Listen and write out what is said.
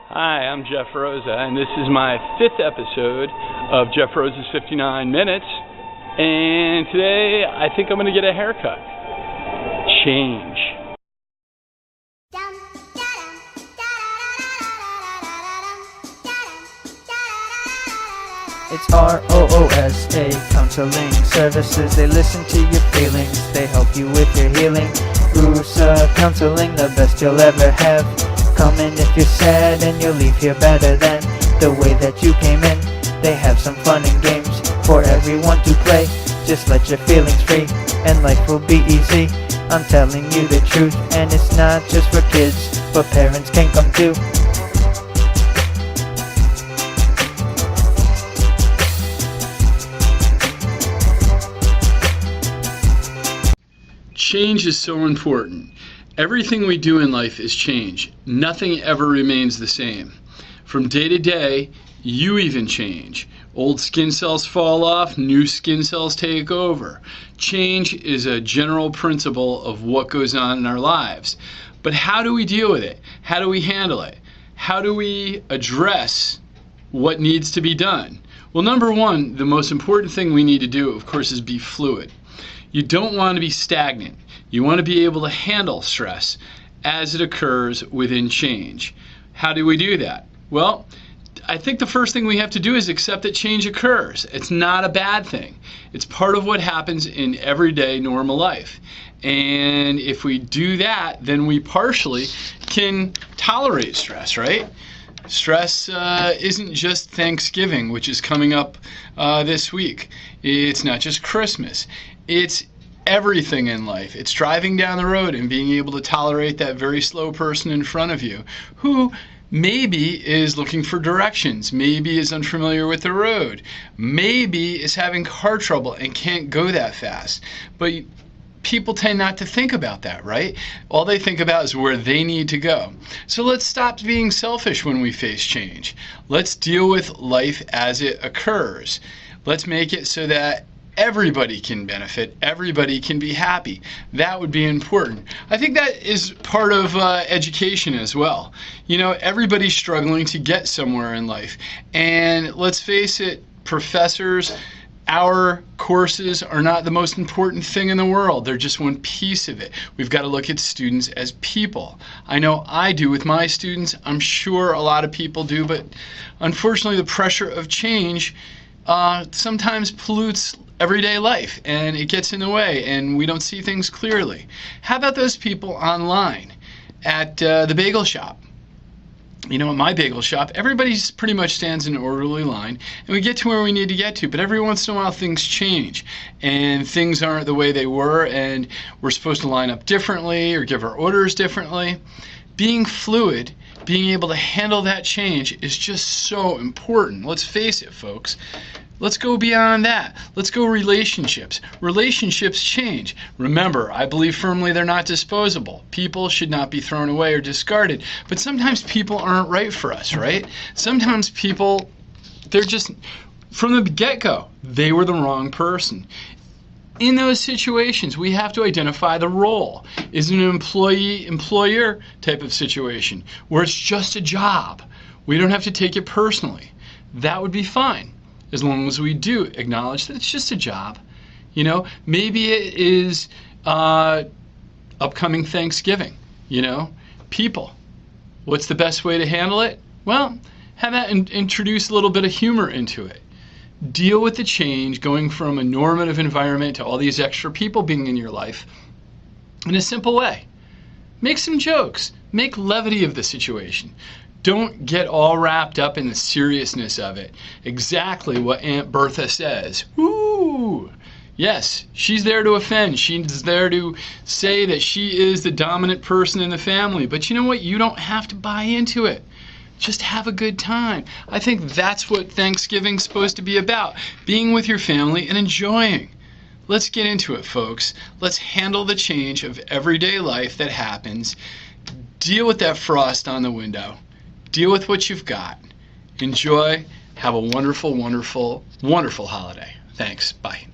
Hi, I'm Jeff Rosa, and this is my 5th episode of Jeff Rosa's 59 Minutes, and today I think I'm going to get a haircut. Change. It's ROOSA Counseling Services. They listen to your feelings, they help you with your healing. ROOSA Counseling, the best you'll ever have. Come in if you're sad and you'll leave here better than the way that you came in. They have some fun and games for everyone to play. Just let your feelings free and life will be easy. I'm telling you the truth, and it's not just for kids, but parents can come too. Change is so important. Everything we do in life is change. Nothing ever remains the same. From day to day, you even change. Old skin cells fall off, new skin cells take over. Change is a general principle of what goes on in our lives. But how do we deal with it? How do we handle it? How do we address what needs to be done? Well, number one, the most important thing we need to do, of course, is be fluid. You don't want to be stagnant. You want to be able to handle stress as it occurs within change. How do we do that? Well, I think the first thing we have to do is accept that change occurs. It's not a bad thing. It's part of what happens in everyday normal life. And if we do that, then we partially can tolerate stress, right? Stress isn't just Thanksgiving, which is coming up this week. It's not just Christmas. It's everything in life. It's driving down the road and being able to tolerate that very slow person in front of you who maybe is looking for directions, maybe is unfamiliar with the road, maybe is having car trouble and can't go that fast. But people tend not to think about that, right? All they think about is where they need to go. So let's stop being selfish when we face change. Let's deal with life as it occurs. Let's make it so that everybody can benefit, everybody can be happy. That would be important. I think that is part of education as well. You know, everybody's struggling to get somewhere in life. And let's face it, professors, our courses are not the most important thing in the world. They're just one piece of it. We've got to look at students as people. I know I do with my students. I'm sure a lot of people do, but unfortunately the pressure of change sometimes pollutes everyday life and it gets in the way and we don't see things clearly. How about those people online at the bagel shop? You know, at my bagel shop, everybody pretty much stands in an orderly line and we get to where we need to get to, but every once in a while things change and things aren't the way they were and we're supposed to line up differently or give our orders differently. Being fluid, being able to handle that change is just so important. Let's face it, folks. Let's go beyond that. Let's go relationships. Relationships change. Remember, I believe firmly they're not disposable. People should not be thrown away or discarded. But sometimes people aren't right for us, right? Sometimes people, they're just, from the get-go, they were the wrong person. In those situations, we have to identify the role. Is it an employee-employer type of situation where it's just a job? We don't have to take it personally. That would be fine, as long as we do acknowledge that it's just a job. You know, maybe it is upcoming Thanksgiving, you know, people. What's the best way to handle it? Well, have that introduce a little bit of humor into it. Deal with the change going from a normative environment to all these extra people being in your life in a simple way. Make some jokes. Make levity of the situation. Don't get all wrapped up in the seriousness of it. Exactly what Aunt Bertha says. Woo! Yes, she's there to offend. She's there to say that she is the dominant person in the family. But you know what? You don't have to buy into it. Just have a good time. I think that's what Thanksgiving's supposed to be about. Being with your family and enjoying. Let's get into it, folks. Let's handle the change of everyday life that happens. Deal with that frost on the window. Deal with what you've got. Enjoy. Have a wonderful, wonderful, wonderful holiday. Thanks. Bye.